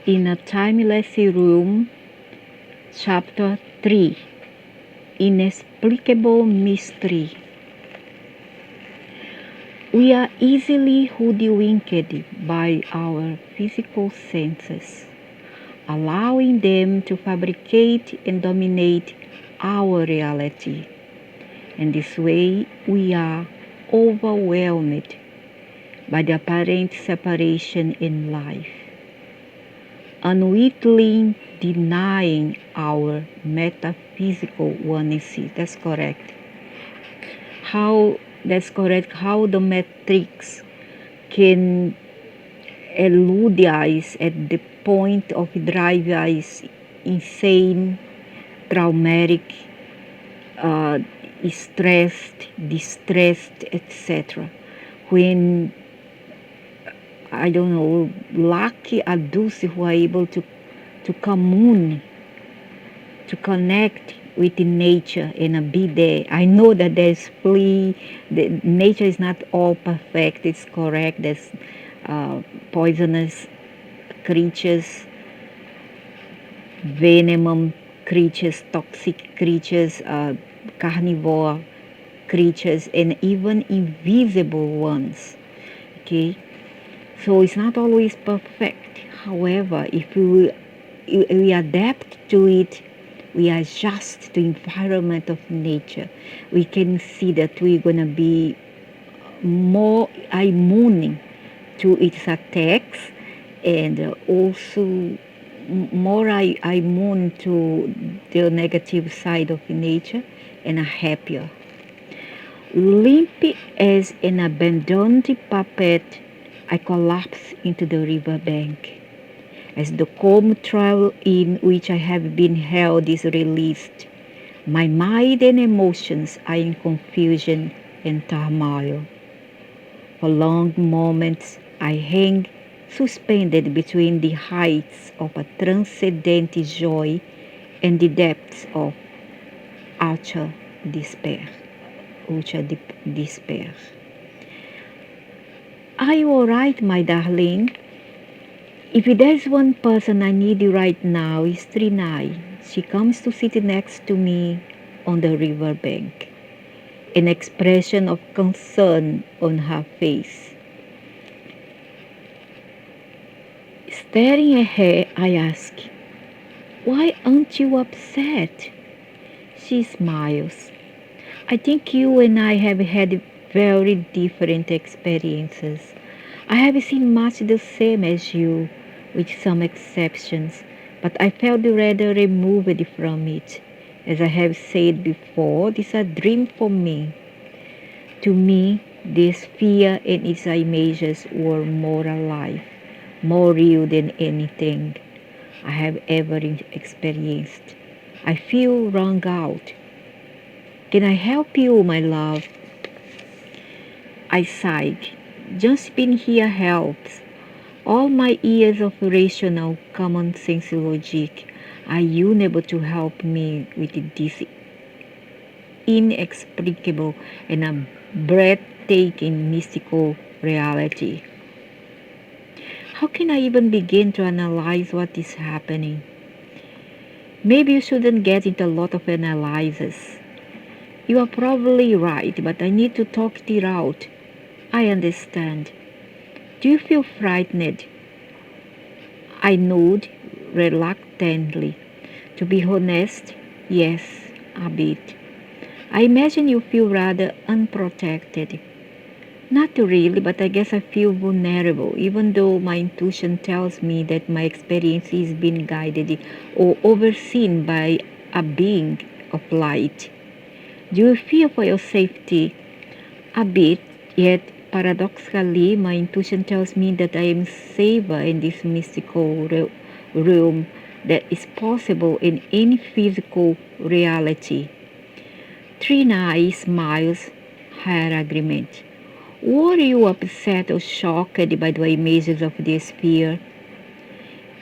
in a timeless room, chapter 3, inexplicable mystery. We are easily hoodwinked by our physical senses, allowing them to fabricate and dominate our reality. In this way, we are overwhelmed by the apparent separation in life, unwittingly denying our metaphysical oneness. That's correct. How the matrix can elude us at the point of drive us insane, traumatic, stressed, distressed, etc. When lucky adults who are able to commune, to connect with nature and be there. I know that nature is not all perfect, it's correct. There's poisonous creatures, venomous creatures, toxic creatures, carnivore creatures, and even invisible ones. Okay, so it's not always perfect. However, if we adapt to it, we adjust to the environment of nature, we can see that we're going to be more immune to its attacks, and also more immune to the negative side of nature, and happier. Limp as an abandoned puppet, I collapse into the riverbank. As the calm travel in which I have been held is released, my mind and emotions are in confusion and turmoil. For long moments, I hang suspended between the heights of a transcendent joy and the depths of utter despair. Are you alright, my darling? If there's one person I need right now, it's Trinai. She comes to sit next to me on the riverbank, an expression of concern on her face. Staring at her, I ask, "Why aren't you upset?" She smiles. "I think you and I have had very different experiences. I have seen much the same as you, with some exceptions, but I felt rather removed from it. As I have said before, this is a dream for me. To me, this fear and its images were more alive, more real than anything I have ever experienced. I feel wrung out. Can I help you, my love?" I sighed. "Just being here helps. All my years of rational, common sense logic are unable to help me with this inexplicable and a breathtaking mystical reality. How can I even begin to analyze what is happening? Maybe you shouldn't get into a lot of analysis. You are probably right, but I need to talk it out. I understand. Do you feel frightened?" I nod reluctantly. "To be honest, yes, a bit. I imagine you feel rather unprotected." "Not really, but I guess I feel vulnerable, even though my intuition tells me that my experience is being guided or overseen by a being of light." "Do you fear for your safety?" "A bit, yet paradoxically, my intuition tells me that I am safer in this mystical realm that is possible in any physical reality." Trina smiles her agreement. "Were you upset or shocked by the images of the sphere?"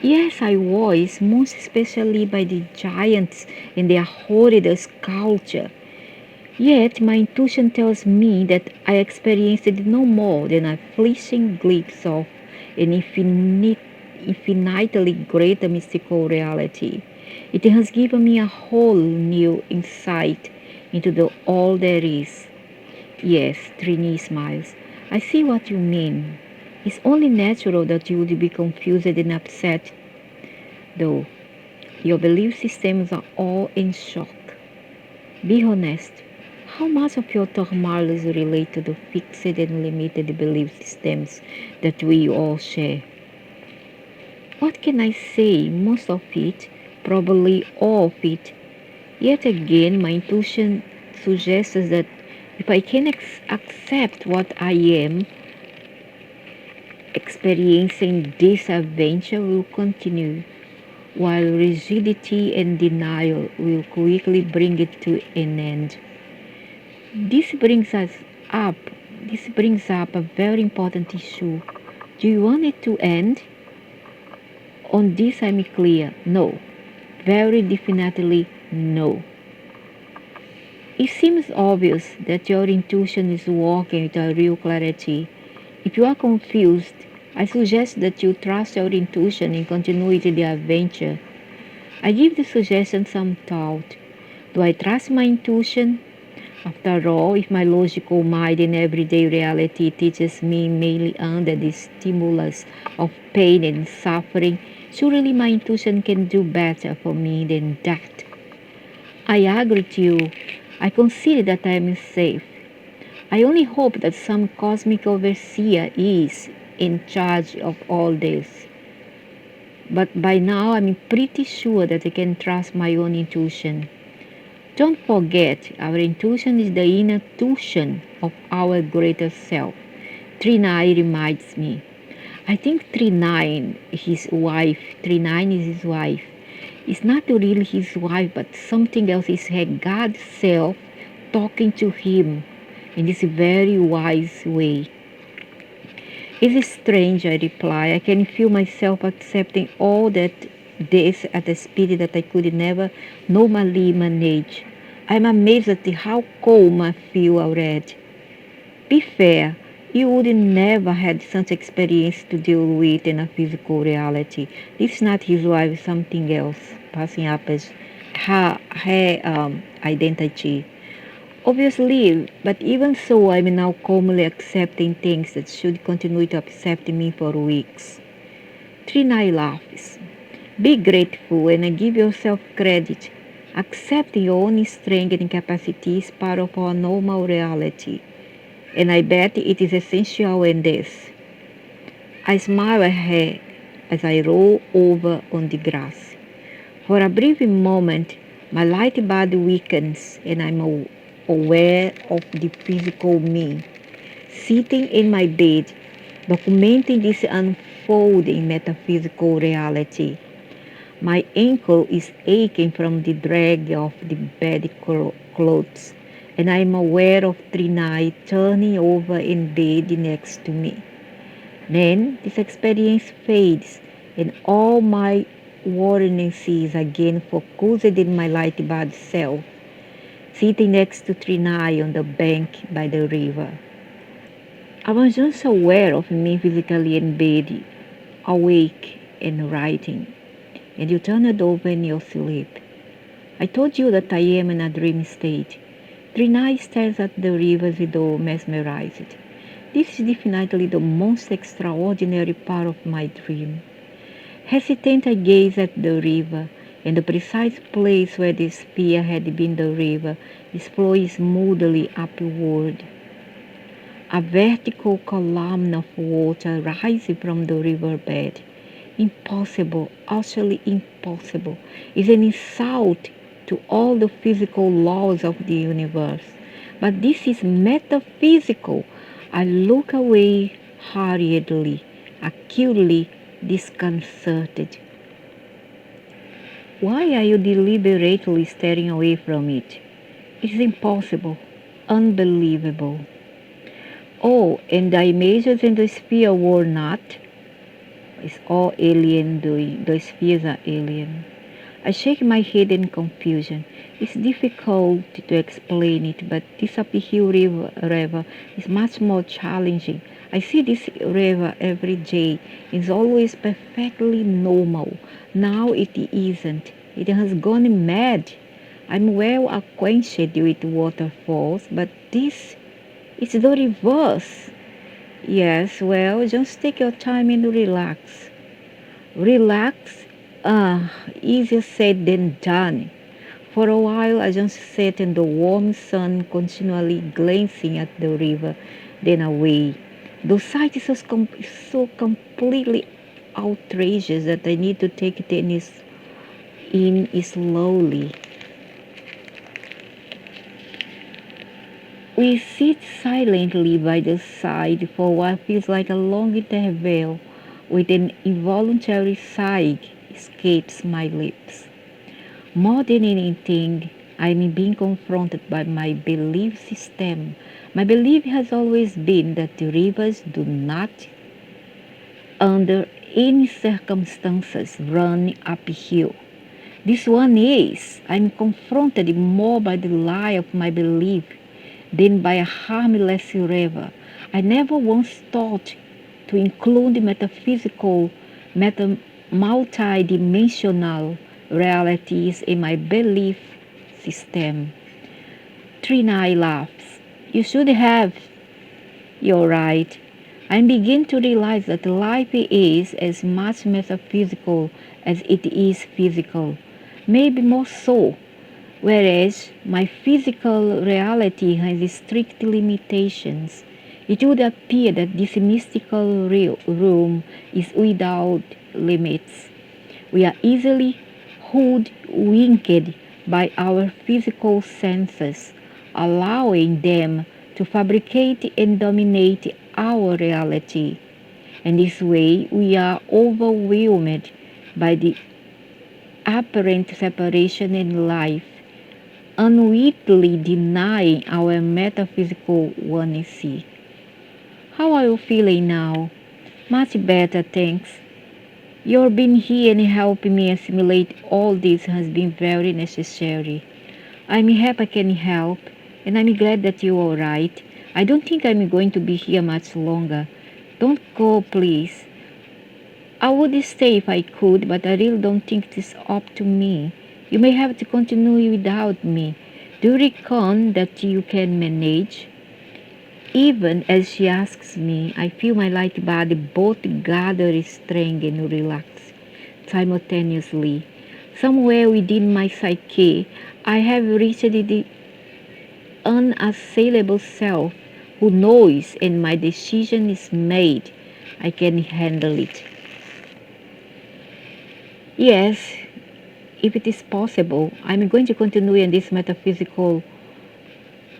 "Yes, I was, most especially by the giants and their horrid sculpture. Yet my intuition tells me that I experienced no more than a fleeting glimpse of an infinitely greater mystical reality. It has given me a whole new insight into the all there is. Yes, Trini smiles. I see what you mean. It's only natural that you would be confused and upset, though. Your belief systems are all in shock. Be honest. How much of your turmoil is related to the fixed and limited belief systems that we all share? What can I say? Most of it, probably all of it. Yet again, my intuition suggests that if I can accept what I am, experiencing this adventure will continue, while rigidity and denial will quickly bring it to an end. This brings us up. This brings up a very important issue. Do you want it to end? On this I'm clear. No. Very definitely no. It seems obvious that your intuition is working with a real clarity. If you are confused, I suggest that you trust your intuition and continue with the adventure. I give the suggestion some thought. Do I trust my intuition? After all, if my logical mind in everyday reality teaches me mainly under the stimulus of pain and suffering, surely my intuition can do better for me than that. I agree with you. I consider that I am safe. I only hope that some cosmic overseer is in charge of all this. But by now I'm pretty sure that I can trust my own intuition. Don't forget, our intuition is the inner tuition of our greater self. Trinai reminds me. I think Trinai, Trinai is his wife. It's not really his wife, but something else. Is God's self talking to him in this very wise way. It is strange, I reply. I can feel myself accepting all that this at a speed that I could never normally manage. I'm amazed at how calm I feel already. Be fair, you would never had such experience to deal with in a physical reality. This is not his wife, something else, passing up as her identity. Obviously, but even so, I'm now calmly accepting things that should continue to upset me for weeks. Trinai laughs. Be grateful and give yourself credit. Accepting your own strength and capacity is part of our normal reality. And I bet it is essential in this. I smile at her as I roll over on the grass. For a brief moment, my light body weakens and I'm aware of the physical me, sitting in my bed, documenting this unfolding metaphysical reality. My ankle is aching from the drag of the bed clothes, and I am aware of Trinai turning over in bed next to me. Then this experience fades, and all my awareness is again focused in my light body self, sitting next to Trinai on the bank by the river. I was just aware of me physically in bed, awake and writing, and you turned over in your sleep. I told you that I am in a dream state. Trinai stares at the river as though mesmerized. This is definitely the most extraordinary part of my dream. Hesitant, I gaze at the river, and the precise place where the sphere had been the river is flowing smoothly upward. A vertical column of water rises from the riverbed. Impossible, utterly impossible. It's an insult to all the physical laws of the universe. But this is metaphysical. I look away hurriedly, acutely disconcerted. Why are you deliberately staring away from it? It's impossible, unbelievable. Oh, and the images in the sphere were not? It's all alien doing. The spheres are alien. I shake my head in confusion. It's difficult to explain it, but this uphill river is much more challenging. I see this river every day. It's always perfectly normal. Now it isn't. It has gone mad. I'm well acquainted with waterfalls, but this is the reverse. Yes, well, just take your time and relax. Relax? Easier said than done. For a while, I just sat in the warm sun, continually glancing at the river, then away. The sight is so completely outrageous that I need to take it in slowly. We sit silently by the side for what feels like a long interval, with an involuntary sigh escapes my lips. More than anything, I'm being confronted by my belief system. My belief has always been that the rivers do not, under any circumstances, run uphill. This one is. I'm confronted more by the lie of my belief than by a harmless river. I never once thought to include metaphysical, multi-dimensional realities in my belief system. Trina laughs. You should have. You're right. I begin to realize that life is as much metaphysical as it is physical, maybe more so, whereas my physical reality has strict limitations. It would appear that this mystical room is without limits. We are easily hoodwinked by our physical senses, allowing them to fabricate and dominate our reality. In this way, we are overwhelmed by the apparent separation in life, unwittingly denying our metaphysical oneness. How are you feeling now? Much better, thanks. Your being here and helping me assimilate all this has been very necessary. I'm happy I can help, and I'm glad that you're all right. I don't think I'm going to be here much longer. Don't go, please. I would stay if I could, but I really don't think it is up to me. You may have to continue without me. Do you reckon that you can manage? Even as she asks me, I feel my light body both gather strength and relax simultaneously. Somewhere within my psyche, I have reached the unassailable self who knows, and my decision is made. I can handle it. Yes, if it is possible, I'm going to continue in this metaphysical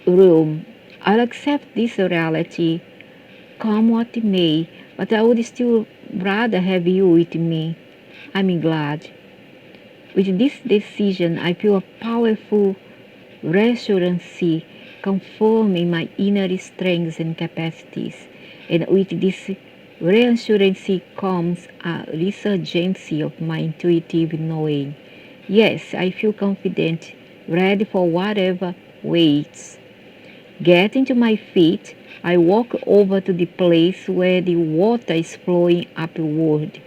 room. I'll accept this reality, come what may, but I would still rather have you with me. I'm glad. With this decision, I feel a powerful reassurance confirming my inner strengths and capacities. And with this reassurance comes a resurgence of my intuitive knowing. Yes, I feel confident, ready for whatever waits. Getting to my feet, I walk over to the place where the water is flowing upward.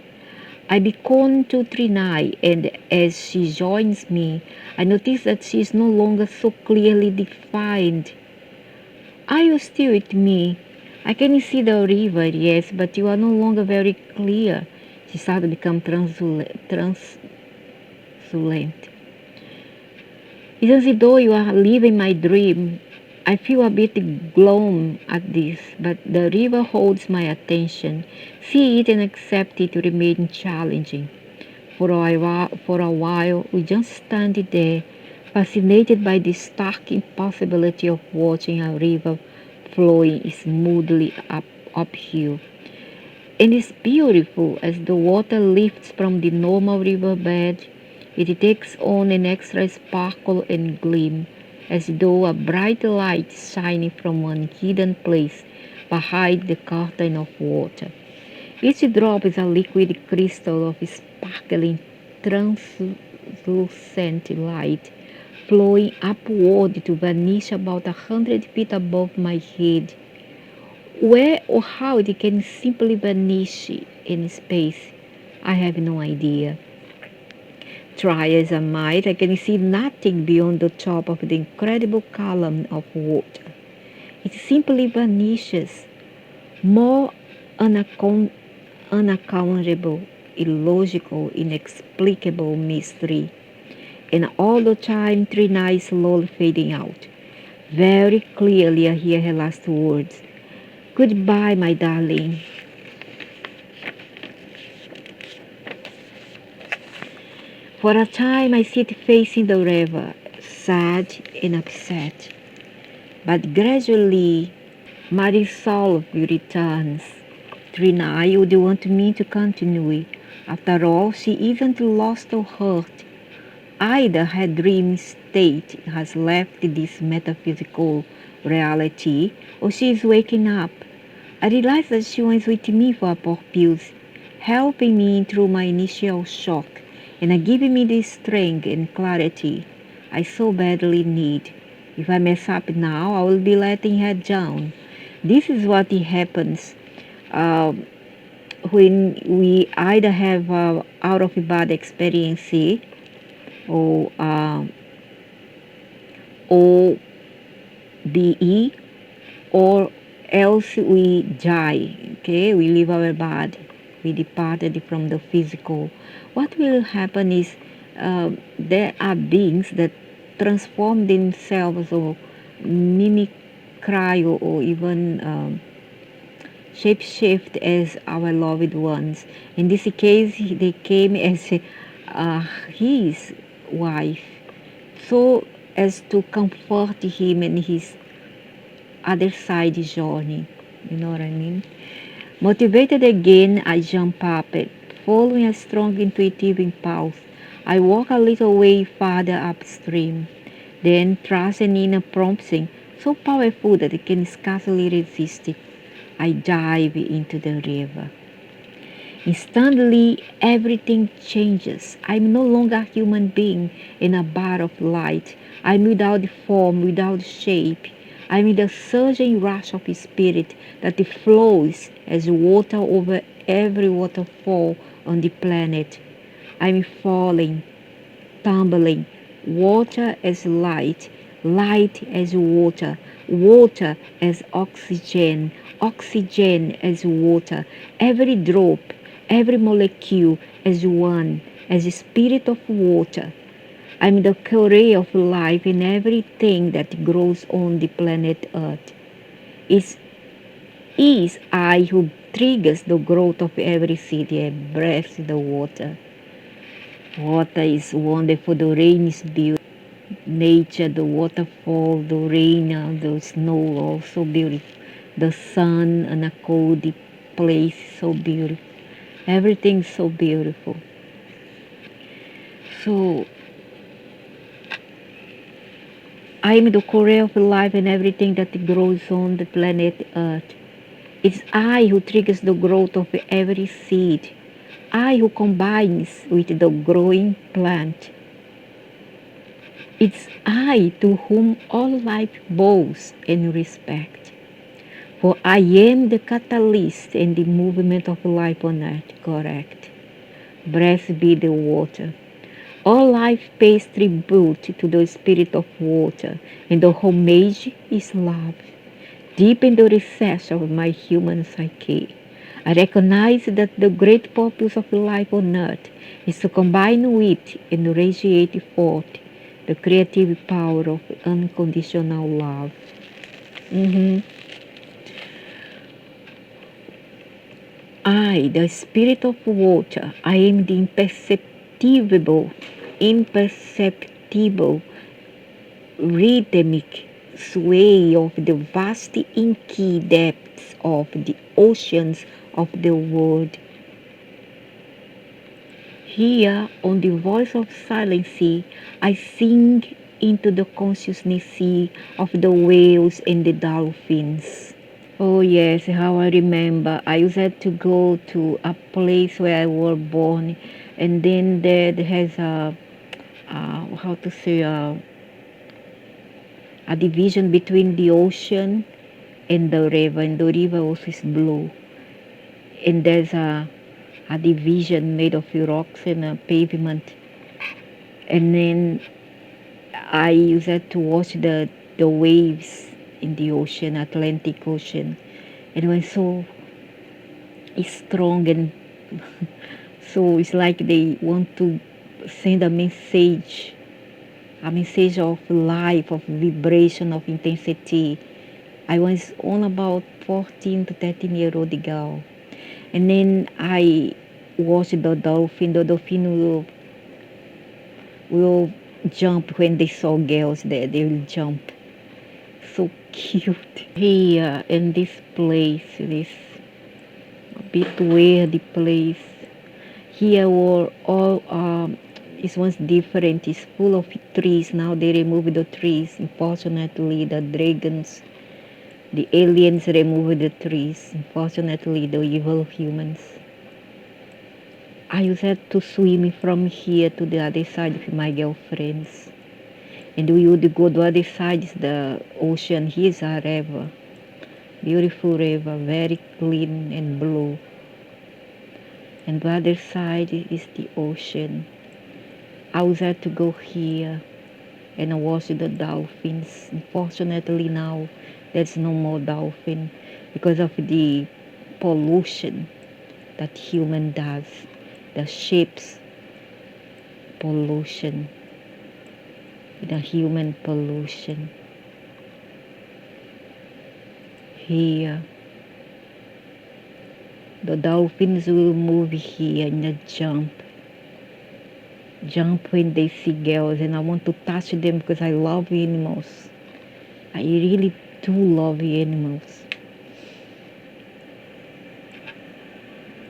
I beckon to Trinai, and as she joins me, I notice that she is no longer so clearly defined. Are you still with me? I can see the river, yes, but you are no longer very clear. She started to become translucent. It's as though you are living my dream. I feel a bit glum at this, but the river holds my attention. See it and accept it to remain challenging. For a while, we just stand there, fascinated by the stark impossibility of watching a river flowing smoothly uphill. And it's beautiful as the water lifts from the normal riverbed. It takes on an extra sparkle and gleam, as though a bright light shining from one hidden place behind the curtain of water. Each drop is a liquid crystal of sparkling, translucent light, flowing upward to vanish about 100 feet above my head. Where or how it can simply vanish in space, I have no idea. Try as I might, I can see nothing beyond the top of the incredible column of water. It simply vanishes, more unaccountable, illogical, inexplicable mystery. And all the time, Trina is slowly fading out. Very clearly, I hear her last words. Goodbye, my darling. For a time, I sit facing the river, sad and upset. But gradually, my resolve returns. Trina would want me to continue. After all, she isn't lost or hurt. Either her dream state has left this metaphysical reality, or she is waking up. I realize that she wants with me for a purpose, helping me through my initial shock and giving me the strength and clarity I so badly need. If I mess up now, I will be letting her down. This is what happens uh, when we either have out of bad experience or OBE, or else we die. Okay, we leave our body, we departed from the physical. What will happen is there are beings that transform themselves or mimicry or even shapeshift as our loved ones. In this case, they came as his wife, so as to comfort him in his other side journey. You know what I mean? Motivated again, I jump up it, following a strong intuitive impulse. I walk a little way farther upstream, then trusting in a prompting so powerful that I can scarcely resist it. I dive into the river. Instantly, everything changes. I'm no longer a human being in a bar of light. I'm without form, without shape. I'm in the surging rush of spirit that flows as water over every waterfall on the planet. I'm falling, tumbling, water as light, light as water, water as oxygen, oxygen as water, every drop, every molecule as one, as a spirit of water. I'm the current of life in everything that grows on the planet Earth. It is I who triggers the growth of every city and breathes the water. Water is wonderful, the rain is beautiful. Nature, the waterfall, the rain, the snow, also beautiful. The sun and a cold place, so beautiful. Everything so beautiful. So I am the core of life and everything that grows on the planet Earth. It's I who triggers the growth of every seed. I who combines with the growing plant. It's I to whom all life bows and respect. For I am the catalyst in the movement of life on earth, correct. Blessed be the water. All life pays tribute to the spirit of water, and the homage is love. Deep in the recess of my human psyche, I recognize that the great purpose of life on earth is to combine with and radiate forth the creative power of unconditional love. I, the spirit of water, I am the imperceptible, rhythmic sway of the vast inky depths of the oceans of the world. Here, on the voice of silence, I sing into the consciousness sea of the whales and the dolphins. Oh yes, how I remember. I used to go to a place where I was born, and then there has how to say, a division between the ocean and the river also is blue. And there's a division made of rocks and a pavement. And then I use that to watch the waves in the ocean, Atlantic Ocean. And it was so strong, and so it's like they want to send a message of life, of vibration, of intensity. I was on about 14 to 13-year-old girl. And then I watched the dolphin. The dolphin will jump when they saw girls there. They will jump. So cute. Here in this place, this a bit weird place. Here were all it was different. It's full of trees. Now they removed the trees. Unfortunately, the dragons, the aliens removed the trees. Unfortunately, the evil humans. I used to swim from here to the other side with my girlfriends. And we would go to the other side, the ocean. Here's a river. Beautiful river, very clean and blue. And the other side is the ocean. I was had to go here and watch the dolphins. Unfortunately now, there's no more dolphin because of the pollution that human does. The ships pollution, the human pollution. Here, the dolphins will move here in a jump when they see girls, and I want to touch them because I love animals. I really do love animals.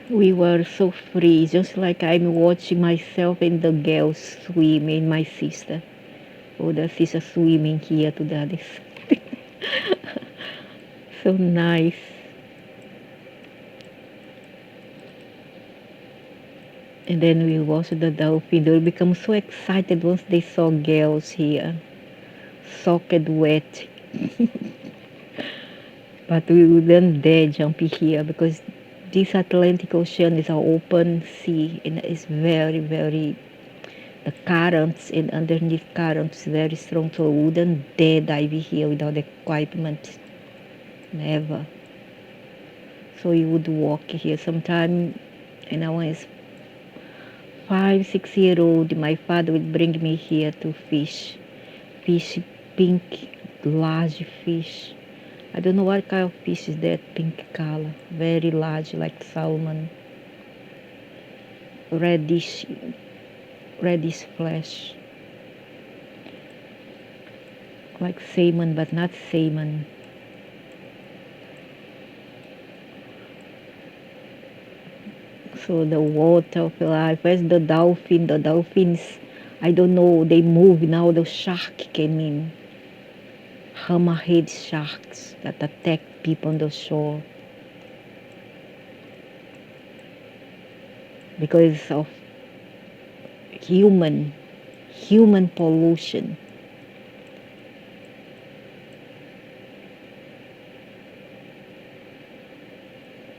We were so free, just like I'm watching myself and the girls swim, and my sister. Oh, the sister swimming here to the other side. So nice. And then we watch the dolphin. They will become so excited once they saw girls here, soaked wet. But we wouldn't dare jump here because this Atlantic Ocean is an open sea, and it's very, very, the currents and underneath currents very strong, so we wouldn't dare dive here without equipment. Never. So we would walk here sometime, and I was 5, 6-year-old, my father would bring me here to fish. Fish, pink, large fish. I don't know what kind of fish is that, pink color. Very large, like salmon. Reddish flesh. Like salmon, but not salmon. So the water of life. Where's the dolphin? The dolphins, I don't know, they move now. The shark came in. Hammerhead sharks that attack people on the shore because of human pollution.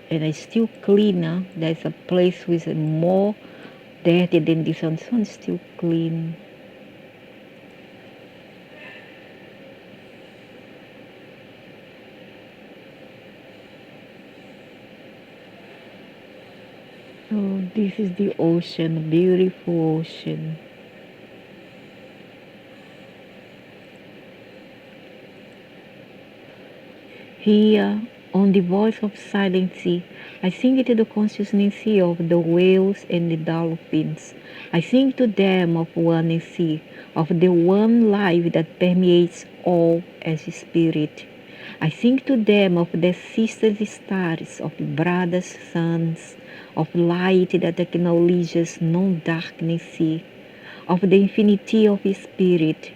And it's still cleaner. There's a place with more dirty than this one. This one's still clean. So this is the ocean, a beautiful ocean. Here, on the voice of silent sea, I sing to the consciousness of the whales and the dolphins. I sing to them of one sea, of the one life that permeates all as spirit. I sing to them of the sisters stars, of brothers suns, of light that acknowledges no darkness sea, of the infinity of spirit,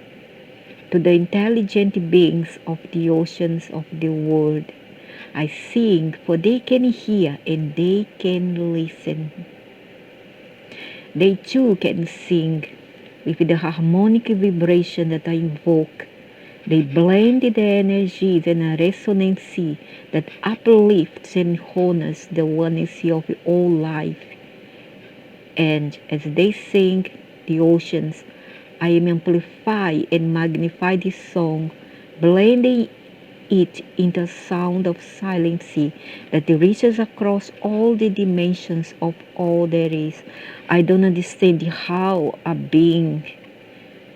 to the intelligent beings of the oceans of the world. I sing, for they can hear and they can listen. They too can sing with the harmonic vibration that I invoke They blend the energies in a resonancy that uplifts and honors the oneness of all life. And as they sing the oceans, I am amplify and magnify this song, blending it into a sound of silency that reaches across all the dimensions of all there is. I don't understand how a being,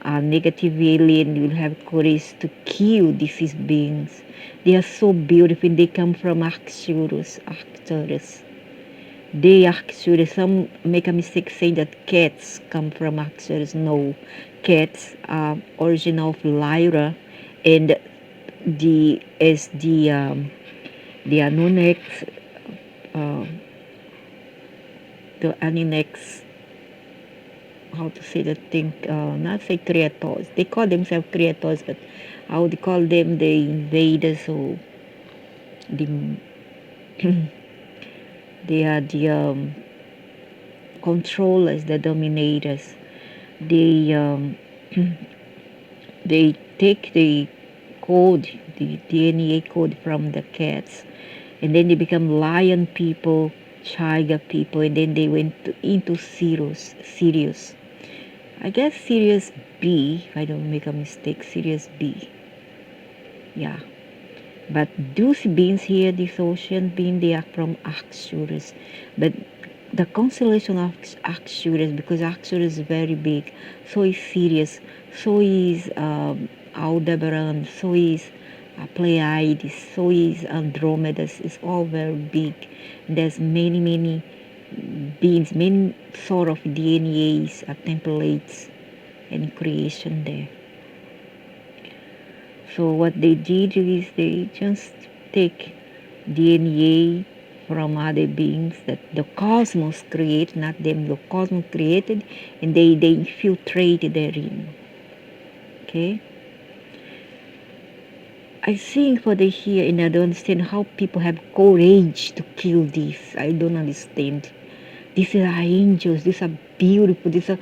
a negative alien, will have courage to kill these beings. They are so beautiful. They come from Arcturus. They actually, some make a mistake saying that cats come from Arcturus. No, cats are original of Lyra, and the Anunnaki, uh, the Anunnaki, how to say that thing, not say creators. They call themselves creators, but I would call them the invaders, or the they are the controllers, the dominators. They they take the code, the DNA code from the cats, and then they become lion people, tiger people, and then they went into Sirius. I guess Sirius B, if I don't make a mistake, Sirius B. Yeah. But those beings here, these ocean beings, they are from Arcturus. But the constellation of Arcturus, because Arcturus is very big, so is Sirius, so is Aldebaran, so is Pleiades, so is Andromeda. It's all very big. There's many beings, many sort of DNAs, templates, and creation there. So what they did is they just take DNA from other beings that the cosmos created, not them, the cosmos created, and they infiltrated therein. Okay? I think for the here, and I don't understand how people have courage to kill this. I don't understand. These are angels, these are beautiful, these are,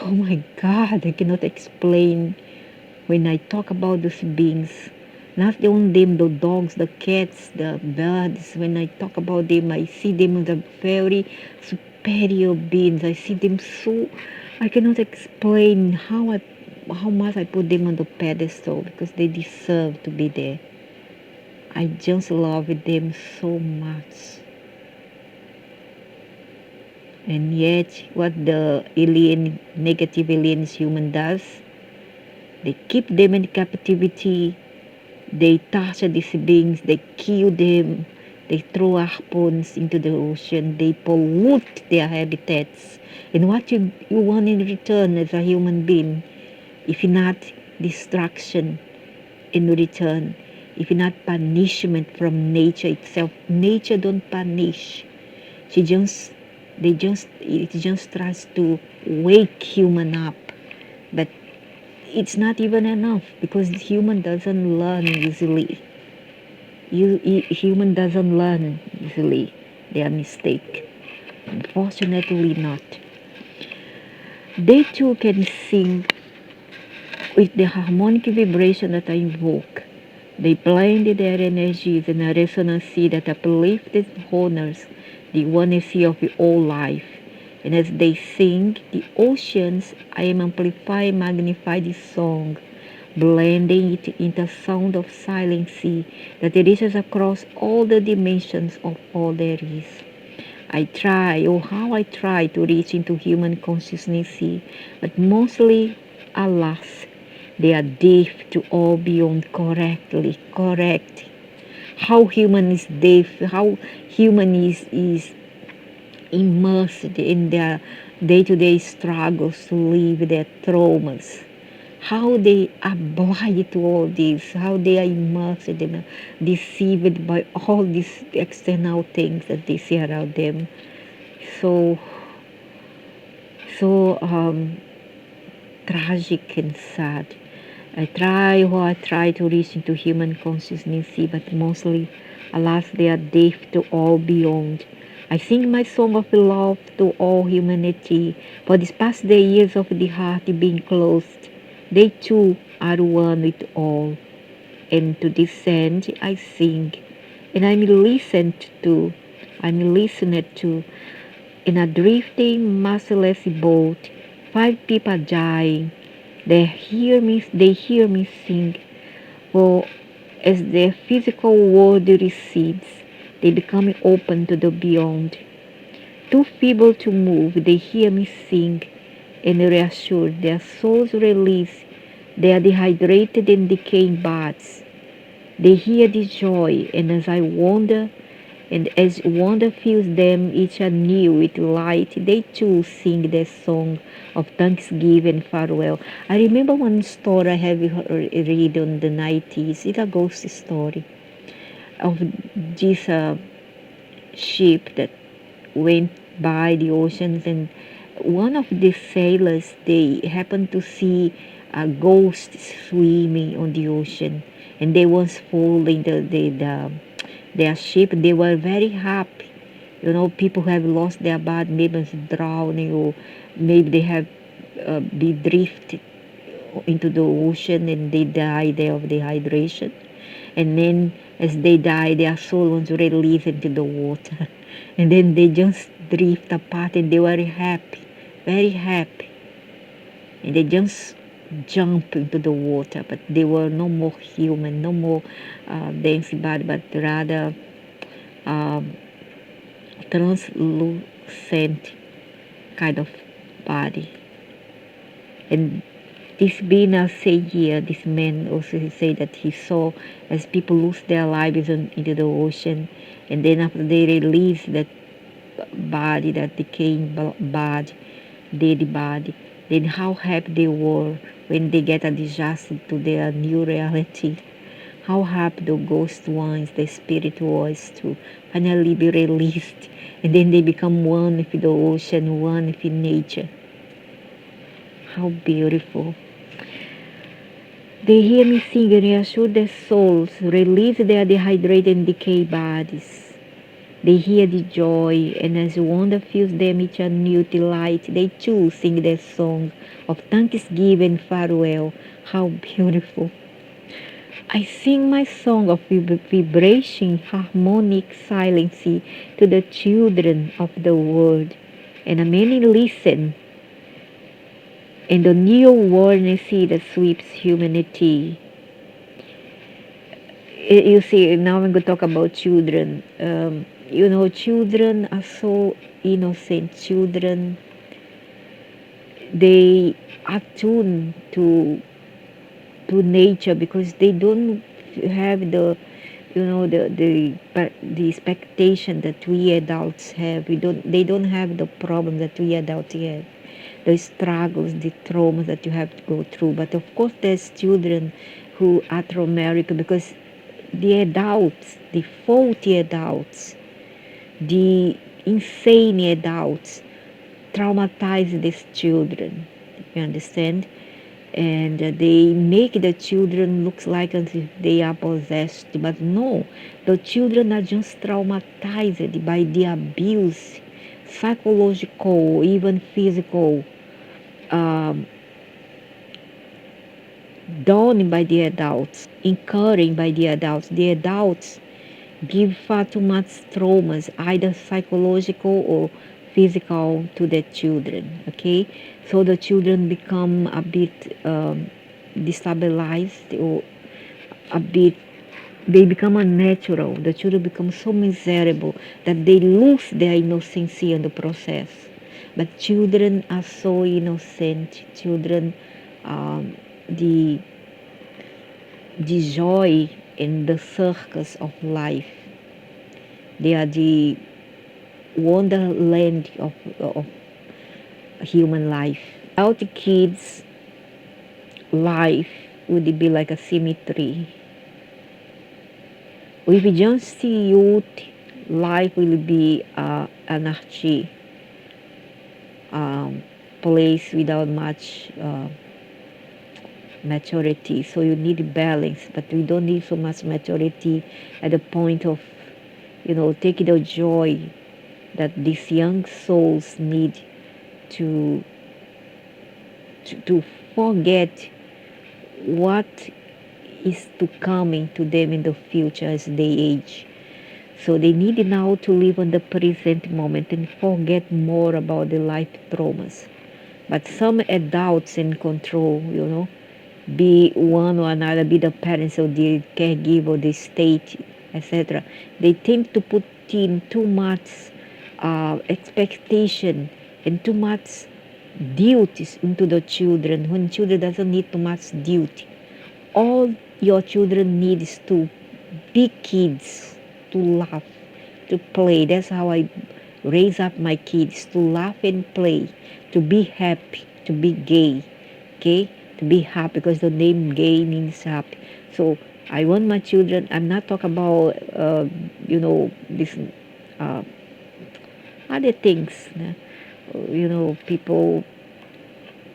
oh my God, I cannot explain. When I talk about those beings, not only them, the dogs, the cats, the birds, when I talk about them, I see them as a very superior beings. I see them so, I cannot explain how much I put them on the pedestal, because they deserve to be there. I just love them so much. And yet, what the negative aliens human does, they keep them in captivity, they torture these beings, they kill them, they throw harpoons into the ocean, they pollute their habitats. And what you want in return as a human being, if not destruction in return, if not punishment from nature itself. Nature don't punish. It just tries to wake human up. But it's not even enough, because human doesn't learn easily. Human doesn't learn easily their mistake. Unfortunately not. They too can sing with the harmonic vibration that I invoke. They blend their energies in a resonancy that uplifts and honors the oneness of all life. And as they sing the oceans, I am amplifying, magnify this song, blending it into a sound of silency that reaches across all the dimensions of all there is. I try, oh how I try to reach into human consciousness, but mostly, alas, they are deaf to all beyond correct. How human is deaf, how human is immersed in their day-to-day struggles to live their traumas. How they are blind to all this, how they are immersed and deceived by all these external things that they see around them. So tragic and sad. I try to reach into human consciousness, but mostly, alas, they are deaf to all beyond. I sing my song of love to all humanity, for these past the years of the heart being closed. They too are one with all. And to this end, I sing, and I'm listened to in a drifting, merciless boat. 5 people are dying. They hear me sing. For as their physical world recedes, they become open to the beyond. Too feeble to move, they hear me sing and reassured. Their souls release their dehydrated and decaying bodies. They hear the joy, and as wonder fills them each anew with light, they too sing their song of thanksgiving and farewell. I remember one story I have read on the 90s. It's a ghost story of this ship that went by the oceans, and one of the sailors, they happened to see a ghost swimming on the ocean, and they was following their ship. They were very happy. People who have lost their body, maybe it's drowning, or maybe they have been drifted into the ocean and they die there of dehydration. And then as they die, their soul was released into the water. And then they just drift apart, and they were happy, very happy. And they just jump into the water, but they were no more human, no more dense body, but rather um, translucent kind of body. And this Bina say here, this man also say that he saw as people lose their lives into the ocean, and then after they release that body, that decaying body, dead body, then how happy they were when they get adjusted to their new reality. How happy the ghost ones, the spirit was to finally be released, and then they become one with the ocean, one with nature. How beautiful. They hear me sing and reassure their souls, release their dehydrated and decayed bodies. They hear the joy, and as wonder fills them with a new delight, they too sing their song of thanksgiving and farewell. How beautiful. I sing my song of vibration, harmonic silence to the children of the world, and many listen, and the new awareness that sweeps humanity. You see, now I'm going to talk about children. Children are so innocent. Children, they are tuned to nature because they don't have the expectation that we adults have. They don't have the problem that we adults have, the struggles, the traumas that you have to go through. But of course, there's children who are traumatic because the adults, the faulty adults, the insane adults traumatize these children. You understand? And they make the children look like as if they are possessed. But no, the children are just traumatized by the abuse, psychological, even physical, um, done by the adults, incurring by the adults. The adults give far too much traumas, either psychological or physical, to the children. Okay, so the children become a bit destabilized, or a bit, they become unnatural. The children become so miserable that they lose their innocency in the process. But children are so innocent. Children, the joy in the circus of life. They are the wonderland of human life. Without the kids, life would be like a cemetery. With just the youth, life will be anarchy, place without much maturity. So you need balance, but we don't need so much maturity at the point of taking the joy that these young souls need to to forget what is to coming to them in the future as they age. So they need now to live on the present moment and forget more about the life traumas. But some adults in control, be one or another, be the parents or the caregiver, the state, etc. They tend to put in too much expectation and too much duties into the children when children doesn't need too much duty. All your children need is to be kids, to laugh, to play. That's how I raise up my kids, to laugh and play, to be happy, to be gay, okay, to be happy, because the name gay means happy. So I want my children, I'm not talking about this uh, other things, people,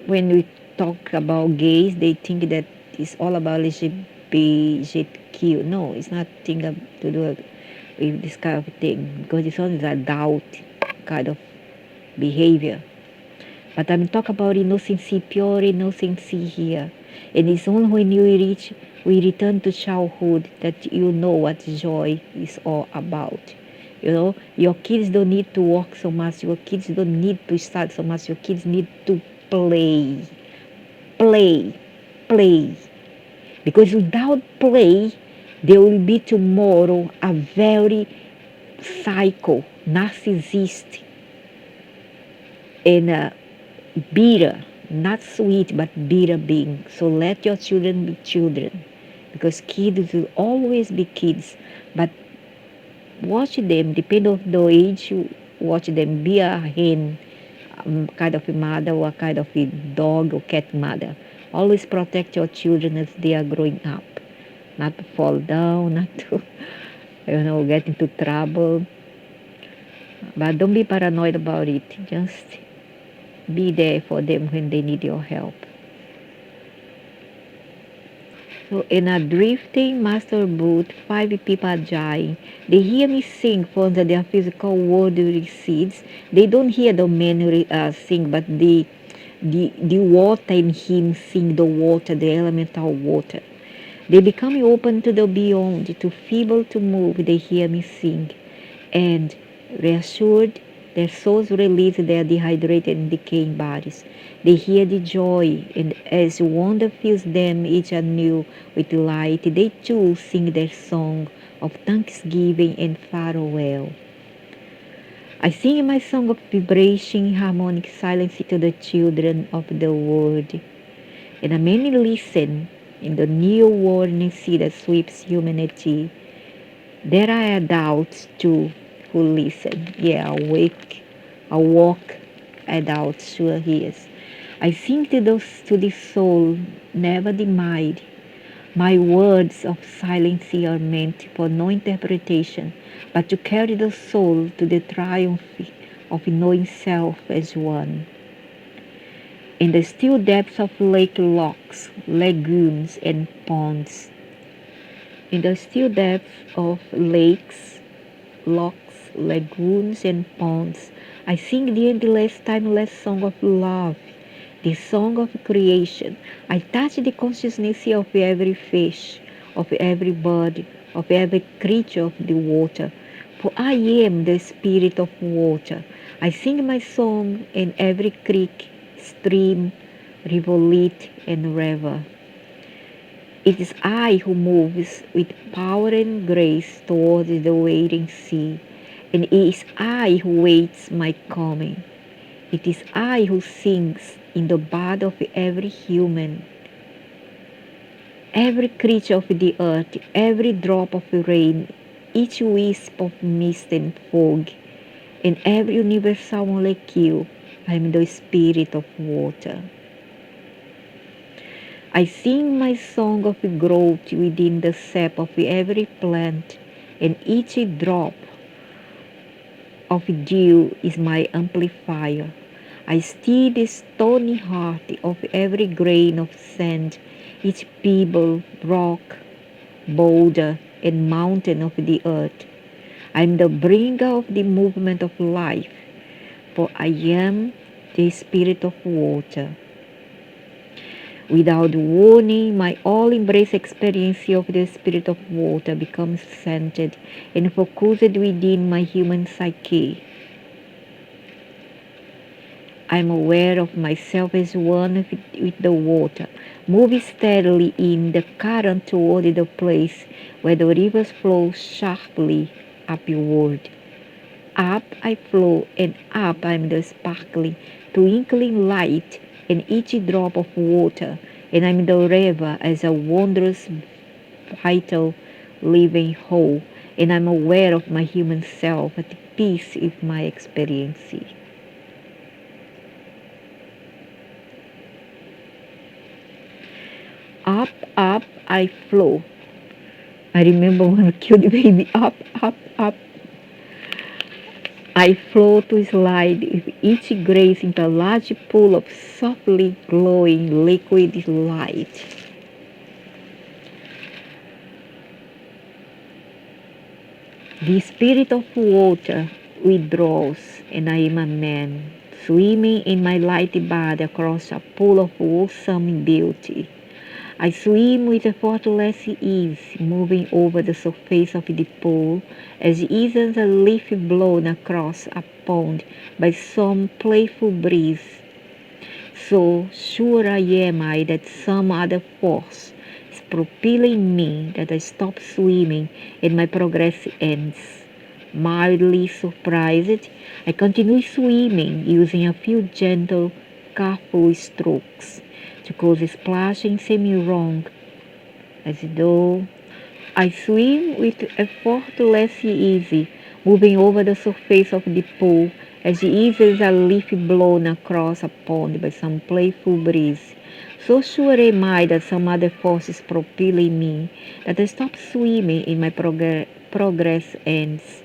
when we talk about gays, they think that it's all about LGBTQ. No, it's nothing to do with this kind of thing, because it's only adult kind of behavior. But I'm talking about innocency, pure innocency here. And it's only when we return to childhood that you know what joy is all about. Your kids don't need to walk so much. Your kids don't need to start so much. Your kids need to play, play, play. Because without play, there will be tomorrow a very psycho, narcissist, and bitter, not sweet, but bitter being. So let your children be children, because kids will always be kids. But watch them, depending on the age, you watch them be a hen, kind of a mother, or kind of a dog or cat mother. Always protect your children as they are growing up, not to fall down, not to, get into trouble. But don't be paranoid about it. Just be there for them when they need your help. So in a drifting master boat, 5 people are dying. They hear me sing from their physical world recedes. They don't hear the man sing, but the water in him sing, the water, the elemental water. They become open to the beyond, too feeble to move. They hear me sing, and reassured, their souls release their dehydrated and decaying bodies. They hear the joy, and as wonder fills them each anew with light, they too sing their song of thanksgiving and farewell. I sing my song of vibration, harmonic silence to the children of the world. And many listen in the new warning sea that sweeps humanity. There are adults too who listen. Yeah, awake adults, sure he is. I sing to the soul, never denied. My words of silence are meant for no interpretation, but to carry the soul to the triumph of knowing self as one. In the still depths of lake locks, lagoons, and ponds, in the still depths of lakes, locks, lagoons, and ponds, I sing the endless, timeless song of love, the song of creation. I touch the consciousness of every fish, of every bird, of every creature of the water. For I am the spirit of water. I sing my song in every creek, stream, rivulet, and river. It is I who moves with power and grace towards the waiting sea, and it is I who waits my coming. It is I who sings in the bud of every human, every creature of the earth, every drop of rain, each wisp of mist and fog, and every universal molecule. I am the spirit of water. I sing my song of growth within the sap of every plant, and each drop of dew is my amplifier. I steer the stony heart of every grain of sand, each pebble, rock, boulder, and mountain of the earth. I am the bringer of the movement of life, for I am the spirit of water. Without warning, my all-embrace experience of the spirit of water becomes centered and focused within my human psyche. I am aware of myself as one with the water, moving steadily in the current toward the place where the rivers flow sharply upward. Up I flow, and up I am the sparkling, twinkling light in each drop of water, and I am the river as a wondrous, vital, living whole, and I am aware of my human self at peace with my experience. Up, up, I flow. I remember one cute baby. Up, up, up. I flow to slide with each grace into a large pool of softly glowing liquid light. The spirit of water withdraws, and I am a man, swimming in my light bath across a pool of wholesome beauty. I swim with effortless ease, moving over the surface of the pool as easy as a leaf blown across a pond by some playful breeze. So sure am I that some other force is propelling me that I stop swimming and my progress ends. Mildly surprised, I continue swimming using a few gentle, careful strokes to cause splashing semi-wrong, as though I swim with effortless ease, moving over the surface of the pool as easy as a leaf blown across a pond by some playful breeze. So sure am I that some other force is propelling me that I stop swimming in my progress ends.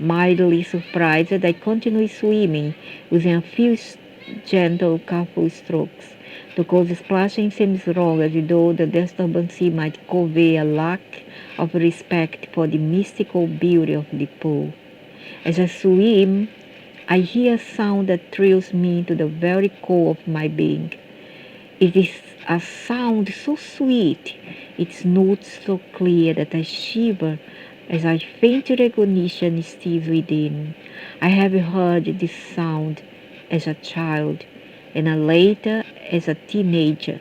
Mildly surprised, I continue swimming using a few gentle, careful strokes. To cause splashing seems wrong, as though the disturbance might convey a lack of respect for the mystical beauty of the pool. As I swim, I hear a sound that thrills me to the very core of my being. It is a sound so sweet, its notes so clear that I shiver as I faint recognition steals within. I have heard this sound as a child and later as a teenager.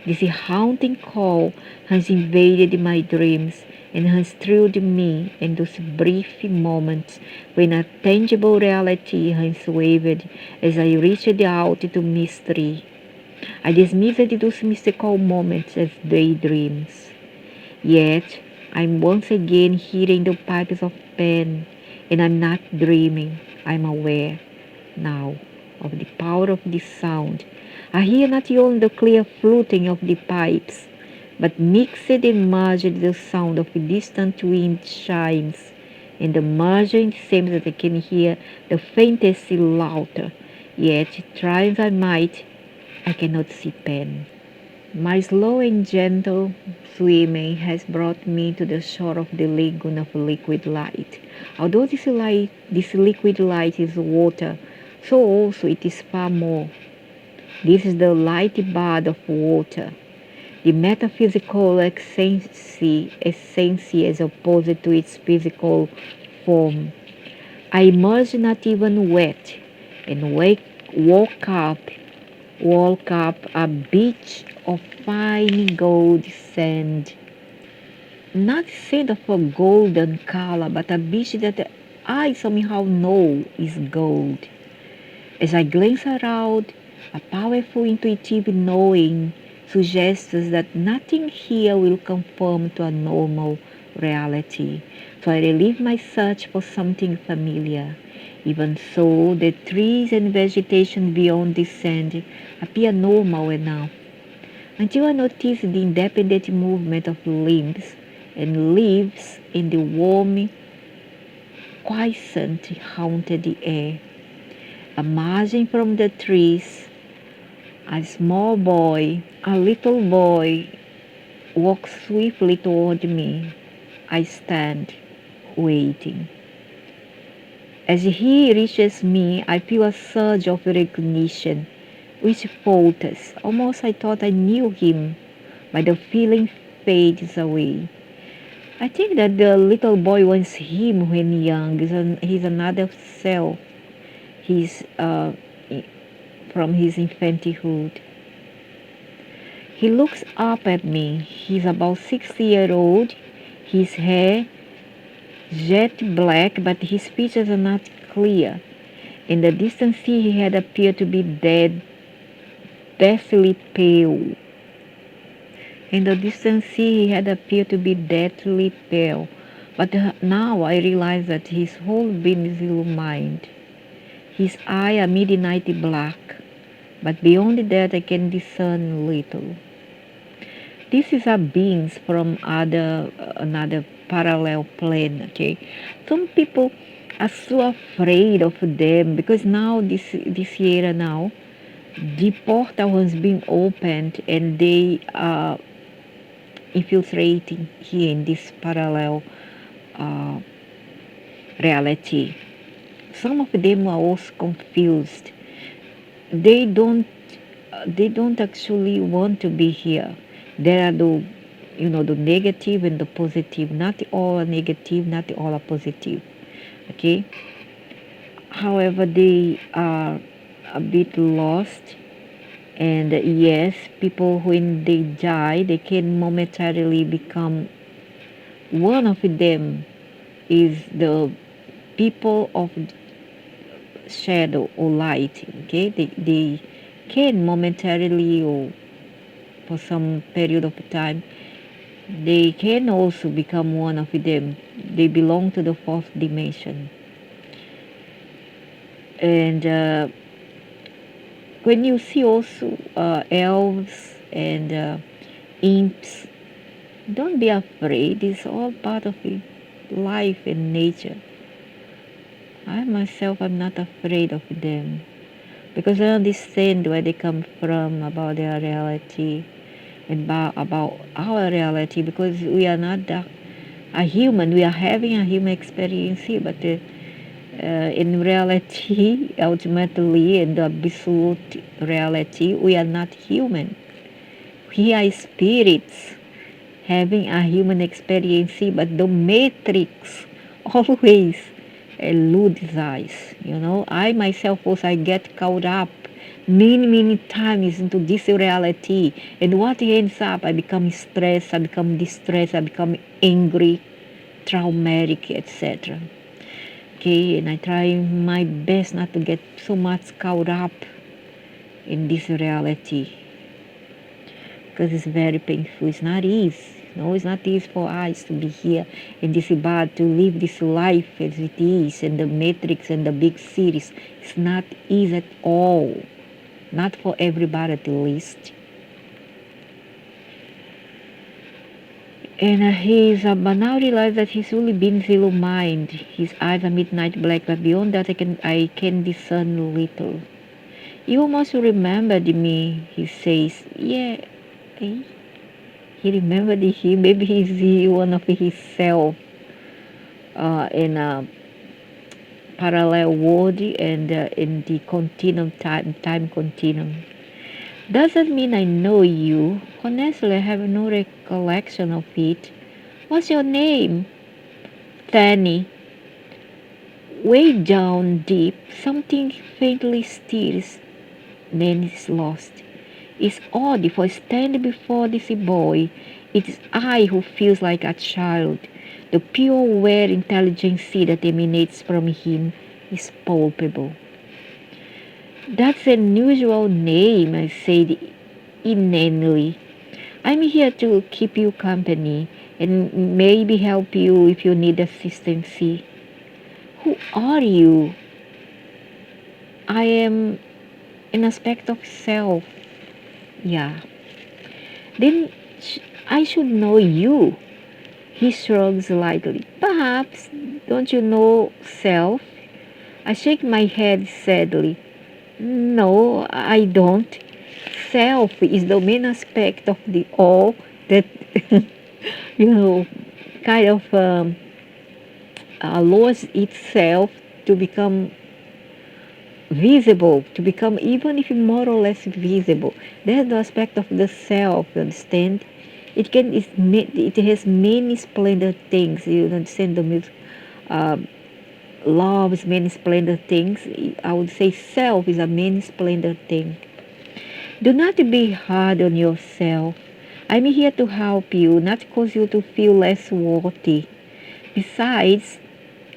This haunting call has invaded my dreams and has thrilled me in those brief moments when a tangible reality has wavered as I reached out to mystery. I dismissed those mystical moments as daydreams. Yet, I'm once again hearing the pipes of pen, and I'm not dreaming. I'm aware now of the power of this sound. I hear not only the clear fluting of the pipes, but mixed and merged the sound of distant wind chimes. In the merging it seems that I can hear the faintest laughter, yet try as I might, I cannot see pen. My slow and gentle swimming has brought me to the shore of the lagoon of liquid light. Although this liquid light is water, so also it is far more. This is the light bath of water, the metaphysical essence as opposed to its physical form. I emerged not even wet and woke up a beach of fine gold sand. Not sand of a golden color, but a beach that I somehow know is gold. As I glance around, a powerful intuitive knowing suggests that nothing here will conform to a normal reality. So I relive my search for something familiar. Even so, the trees and vegetation beyond this sand appear normal enough until I notice the independent movement of limbs and leaves in the warm, quiescent, haunted air. Emerging from the trees, a little boy, walks swiftly toward me. I stand, waiting. As he reaches me, I feel a surge of recognition. which falters. Almost I thought I knew him, but the feeling fades away. I think that the little boy was him when young. He's another self. He's from his infantihood. He looks up at me. He's about 6 years old. His hair jet black, but his features are not clear. In the distance he had appeared to be deathly pale. In the distance he had appeared to be deathly pale. But now I realize that his whole being is illumined. His eyes are midnight black, but beyond that I can discern little. This is a beings from another parallel plane. Okay, some people are so afraid of them because now this year now the portal has been opened and they are infiltrating here in this parallel uh, reality. Some of them are also confused. They don't they don't actually want to be here. There are the negative and the positive. Not all are negative, not all are positive. Okay. However, they are a bit lost. And yes, people when they die, they can momentarily become one of them is the people of shadow or light. Okay, they can momentarily or for some period of time, they can also become one of them. They belong to the fourth dimension. And when you see also elves and imps, don't be afraid. It's all part of it, life and nature. I myself am not afraid of them because I understand where they come from about their reality and about our reality because we are not a human. We are having a human experience here, but in reality, ultimately, in the absolute reality, we are not human. We are spirits having a human experience here, but the matrix always eludes us. I myself also I get caught up many times into this reality, and what ends up, I become stressed, I become distressed, I become angry, traumatic, etc. Okay, and I try my best not to get so much caught up in this reality because it's very painful. It's not easy. No, it's not easy for us to be here in this body, to live this life as it is, and the matrix and the big cities. It's not easy at all. Not for everybody at least. And but now realize that he's really been illumined. His eyes are midnight black, but beyond that I can discern little. You almost remembered me, he says. Yeah, eh? He remembered him. Maybe he's one of his self in a parallel world and in the continuum time continuum. Doesn't mean I know you. Honestly, I have no recollection of it. What's your name? Fanny. Way down deep, something faintly stirs. Then it's lost. It's odd if I stand before this boy. It's I who feels like a child. The pure, aware intelligence that emanates from him is palpable. That's an unusual name, I said inanely. I'm here to keep you company and maybe help you if you need assistance. Who are you? I am an aspect of self. Yeah. Then I should know you. He shrugs lightly. Perhaps. Don't you know self? I shake my head sadly. No, I don't. Self is the main aspect of the all that, you know, kind of lowers itself to become visible, to become even if more or less visible. That's the aspect of the self, you understand? It has many splendid things. You understand the music. Love is many splendid things. I would say self is a many splendid thing. Do not be hard on yourself. I'm here to help you, not cause you to feel less worthy. Besides,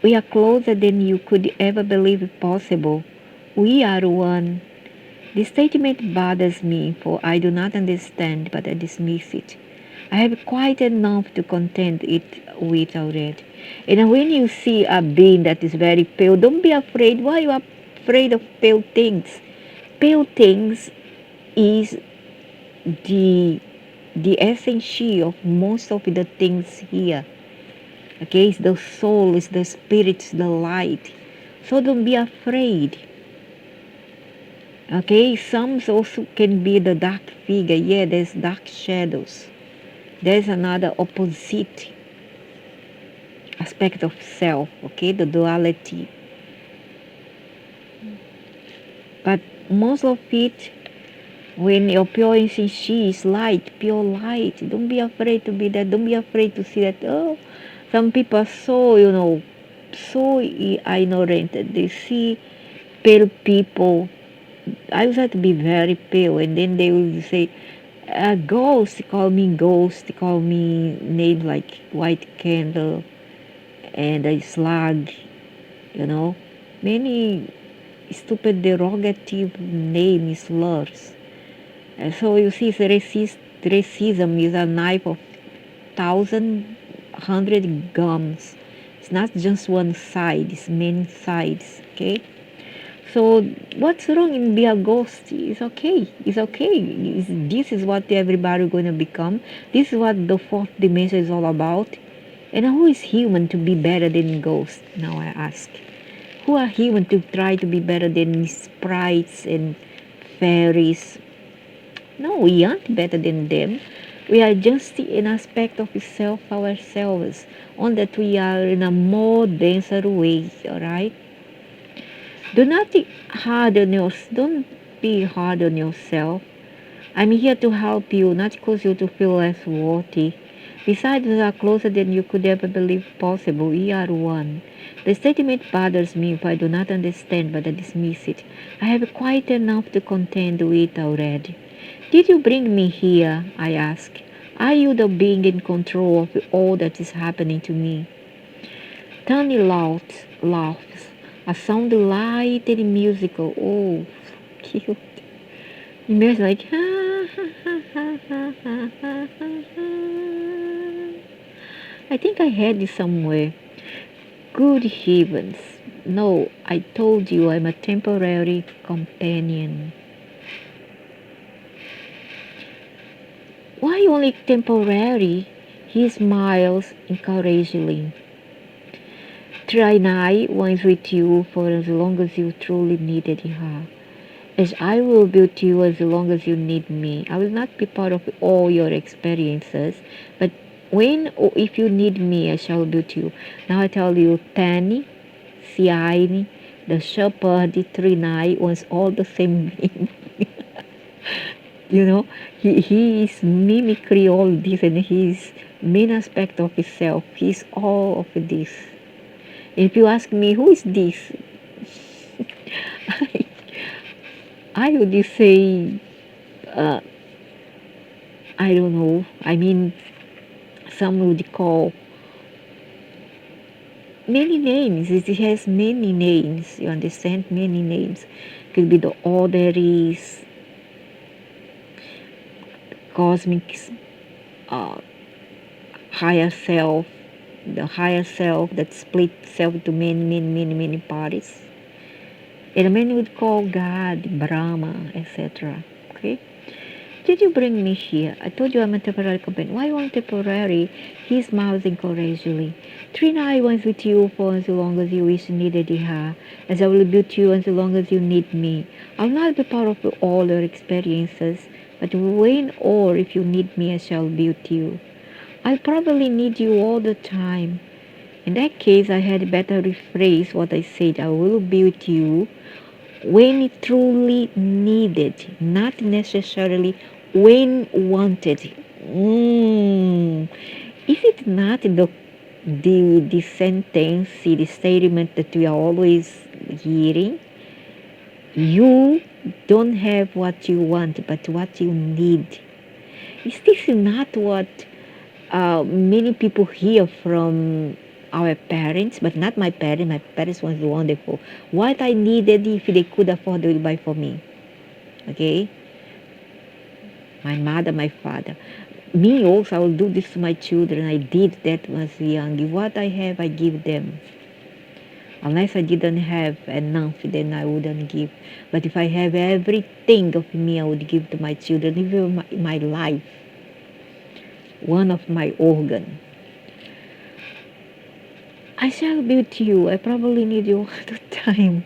we are closer than you could ever believe possible. We are one. This statement bothers me, for I do not understand, but I dismiss it. I have quite enough to contend it with already. And when you see a being that is very pale, don't be afraid. Why are you afraid of pale things? Pale things is the essence of most of the things here. Okay, it's the soul, it's the spirit, it's the light. So don't be afraid. Okay, some also can be the dark figure. Yeah, there's dark shadows. There's another opposite aspect of self, okay, the duality. But most of it, when your pure essence is light, pure light, don't be afraid to be that. Don't be afraid to see that. Oh, some people are so, so ignorant. They see pale people. I used to be very pale, and then they will say, ghost, ghost, call me names like white candle and a slug, you know, many stupid derogative name slurs. And so you see, racism is a knife of thousand, hundred gums. It's not just one side, it's many sides, okay? So what's wrong in be a ghost? It's okay. It's okay. This is what everybody going to become. This is what the fourth dimension is all about. And who is human to be better than ghosts? Now I ask. Who are human to try to be better than sprites and fairies? No, we aren't better than them. We are just an aspect of self ourselves, on that we are in a more denser way, alright? Do not be don't be hard on yourself. I'm here to help you, not cause you to feel less worthy. Besides, we are closer than you could ever believe possible. We are one. The statement bothers me if I do not understand, but I dismiss it. I have quite enough to contend with already. Did you bring me here? I ask. Are you the being in control of all that is happening to me? Tony laughs, a sound light and musical. Oh, cute. He like, ha, ha, ha, ha, ha, ha, ha, ha. I think I heard it somewhere. Good heavens. No, I told you I'm a temporary companion. Why only temporary? He smiles encouragingly. Trinai once with you for as long as you truly needed her. As I will be with you as long as you need me. I will not be part of all your experiences, but when or if you need me, I shall be with you. Now I tell you, Tani, Siaini, the shepherd, the Trinai was all the same being. You know, he is mimicry all this, and he's main aspect of himself. He's all of this. If you ask me, who is this? I would say, uh, I don't know. I mean, some would call many names. It has many names. You understand? Many names. Could be the orderies, cosmic, uh, higher self, the higher self that split self to many parties. And many would call God, Brahma, etc. Okay? Did you bring me here? I told you I'm a temporary companion. Why you temporary? He smiles encouragingly. Trina, I was with you for as long as you wish needed her, as I will be with you as long as you need me. I'll not be part of all your experiences, but when or if you need me, I shall be with you. I'll probably need you all the time. In that case, I had better rephrase what I said. I will be with you when it truly needed, not necessarily when wanted. Is it not the sentence, the statement that we are always hearing? You don't have what you want, but what you need. Is this not what many people hear from our parents, but not my parents? My parents was wonderful. What I needed, if they could afford, they will buy for me. Okay? My mother, my father. Me also, I will do this to my children. I did that when I was young. What I have, I give them. Unless I didn't have enough, then I wouldn't give. But if I have everything of me, I would give to my children, even my life, one of my organ. I shall be with you. I probably need you all the time.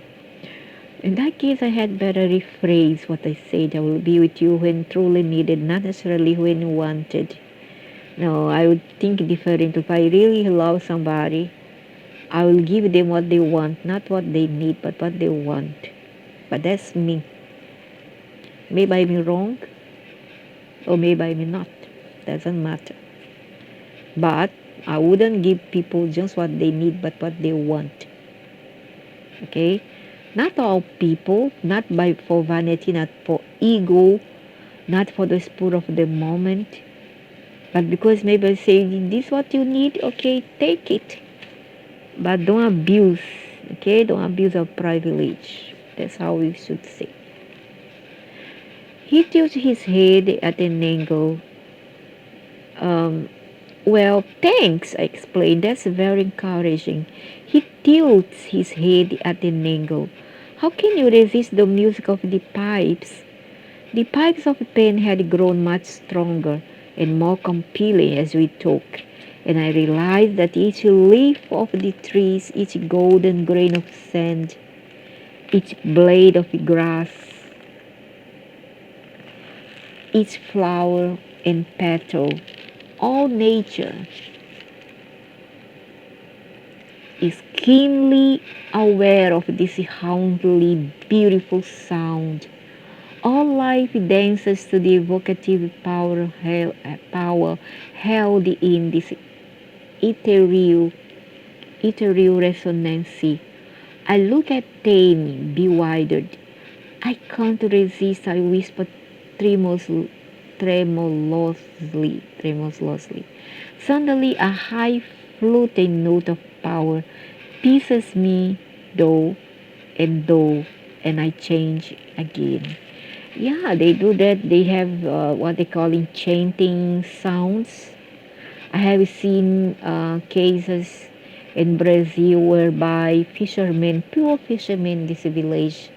In that case, I had better rephrase what I said. I will be with you when truly needed, not necessarily when wanted. No, I would think different. If I really love somebody, I will give them what they want, not what they need, but what they want. But that's me. Maybe I'm wrong, or maybe I'm not. Doesn't matter. But I wouldn't give people just what they need, but what they want. Okay? Not all people, not by for vanity, not for ego, not for the spur of the moment, but because maybe I say this is what you need, okay, take it. But don't abuse, okay? Don't abuse our privilege. That's how we should say. He tilts his head at an angle. Well, thanks, I explained. That's very encouraging. He tilts his head at an angle. How can you resist the music of the pipes? The pipes of pen had grown much stronger and more compelling as we talked, and I realized that each leaf of the trees, each golden grain of sand, each blade of grass, each flower and petal, all nature is keenly aware of this hauntingly beautiful sound. All life dances to the evocative power held in this ethereal, ethereal resonancy. I look at Tammy, bewildered. I can't resist, I whispered tremulously. Suddenly, a high fluting note of power pierces me, though, and I change again. Yeah, they do that. They have what they call enchanting sounds. I have seen cases in Brazil whereby fishermen, pure fishermen in this village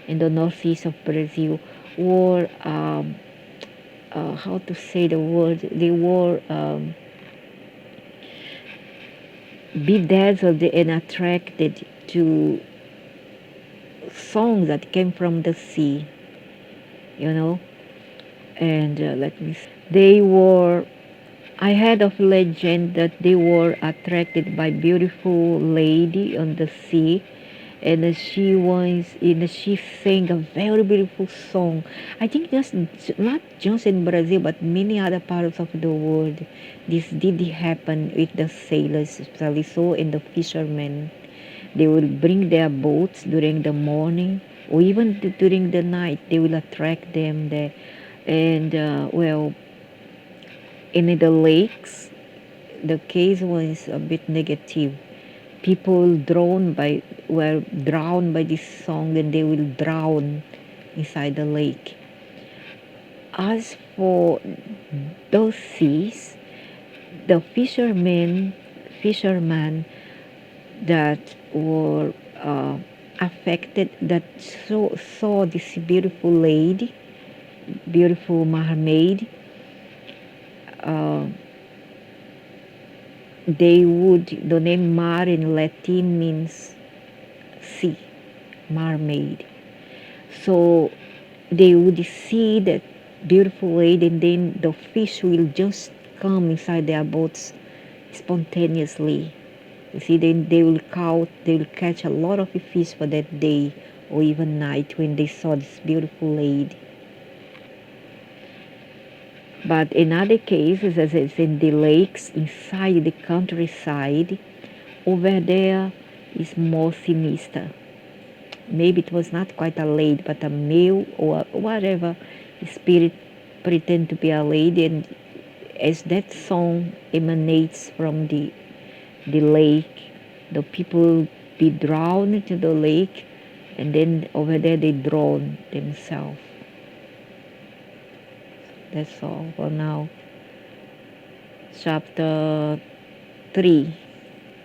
in the northeast of Brazil, were, how to say the word, they were bedazzled and attracted to songs that came from the sea, you know. And let me see. They were, I heard of legend that they were attracted by beautiful lady on the sea, and she sang a very beautiful song. I think just not just in Brazil but many other parts of the world. This did happen with the sailors, especially so in the fishermen. They will bring their boats during the morning or even during the night. They will attract them there, and in the lakes, the case was a bit negative. People were drowned by this song, and they will drown inside the lake. As for those seas, the fishermen that were affected, that saw this beautiful lady, beautiful mermaid, uh, the name Mar in Latin means sea, mermaid. So they would see that beautiful lady, and then the fish will just come inside their boats spontaneously. You see, then they will catch a lot of fish for that day or even night when they saw this beautiful lady. But in other cases, as it's in the lakes inside the countryside, over there is more sinister. Maybe it was not quite a lady, but a male or whatever spirit pretend to be a lady, and as that song emanates from the lake, the people be drowned into the lake, and then over there they drown themselves. That's all for now. Chapter 3.